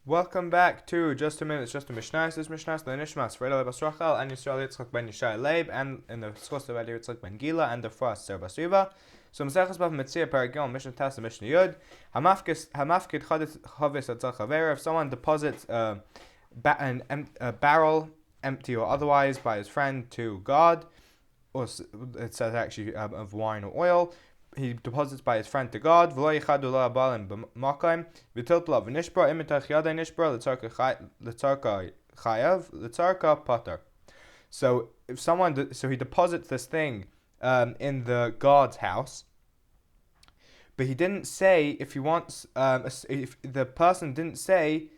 Welcome back to Just a Minute, Just a Mishnah. This Mishnah is the Nishmas, Freda Lebas Rachel, and Yisrael Yitzchak ben Yishai Leib, and in the Schos of Yitzchak ben Gila, and the Frost Ser Basriva. So Mesechus Bava metziah Paragil, Mishnah Tas, and Mishnah Yud. Hamafkid Chavis Atzal Chaver. If someone deposits a barrel, empty or otherwise, by his friend to God, or it says actually of wine or oil, he deposits by his friend to God. So if someone, so he deposits this thing in the God's house, but he didn't say if he wants. If the person didn't say,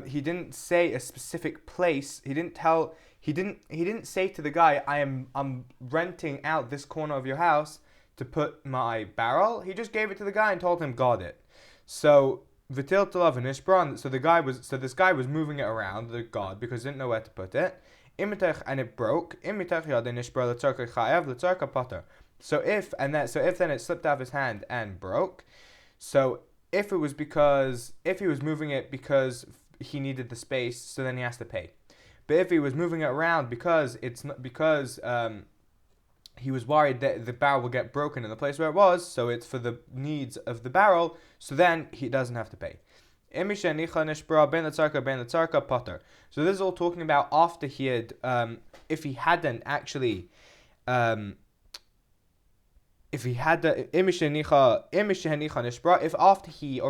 he didn't say a specific place. He didn't tell. He didn't say to the guy, I'm renting out this corner of your house to put my barrel. He just gave it to the guy and told him guard it. So Vitil Talav and Ishbran. So this guy was moving it around the guard because he didn't know where to put it. Imitech, and it broke. Imitech yad and Ishbran letzarka chayav letzarka pater. So if then it slipped out of his hand and broke. So if he was moving it because he needed the space, so then he has to pay. But if he was moving it around because he was worried that the barrel will get broken in the place where it was, so it's for the needs of the barrel, so then he doesn't have to pay. So this is all talking about after he had, if he hadn't actually, if after he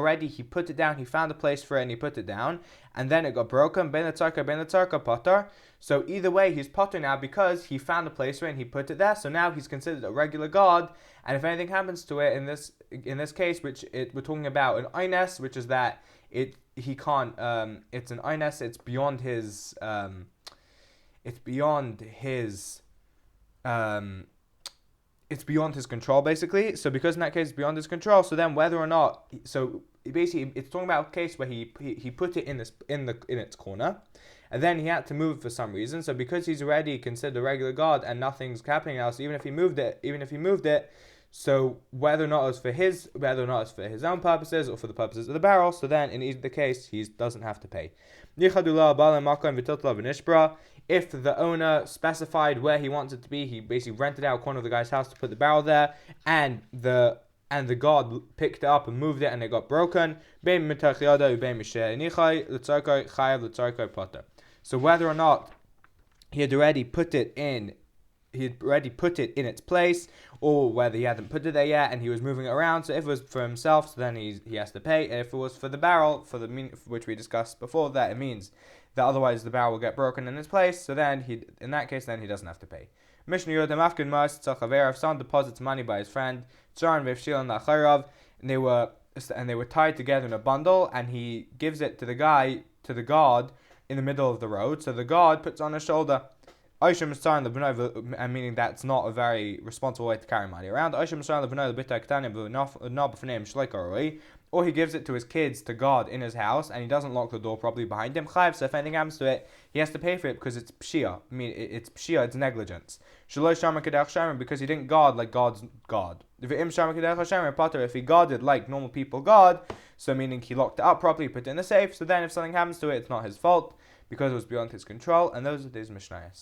put it down, he found a place for it and he put it down, and then it got broken, potter. So either way, he's potter now because he found a place for it and he put it there. So now he's considered a regular god, and if anything happens to it in this case, we're talking about an ines, which is that he can't. It's an ines. It's beyond his. It's beyond his control, basically. So because in that case it's beyond his control, so then whether or not, so basically it's talking about a case where he put it in its corner, and then he had to move it for some reason. So because he's already considered a regular god and nothing's happening else, even if he moved it, so whether or not it's for his own purposes or for the purposes of the barrel, so then in either case he doesn't have to pay. If the owner specified where he wants it to be, he basically rented out a corner of the guy's house to put the barrel there, and the god picked it up and moved it and it got broken. So whether or not he had already put it in its place, or whether he hadn't put it there yet and he was moving it around. So if it was for himself, so then he has to pay. If it was for the barrel, which we discussed before, that it means that otherwise the barrel will get broken in its place. So then in that case, he doesn't have to pay. Mishnah Yodem Afkin Mas Tzalchaver. If someone deposits money by his friend, Tzaran Vevshilan Lacharav, and they were tied together in a bundle, and he gives it to the guard in the middle of the road. So the guard puts on his shoulder. Meaning that's not a very responsible way to carry money around. Or he gives it to his kids to guard in his house, and he doesn't lock the door properly behind him. So if anything happens to it, he has to pay for it because it's pshia. It's negligence. Because he didn't guard like God's God. If he guarded like normal people guard, so meaning he locked it up properly, put it in the safe, so then if something happens to it, it's not his fault because it was beyond his control. And those are these Mishnayos.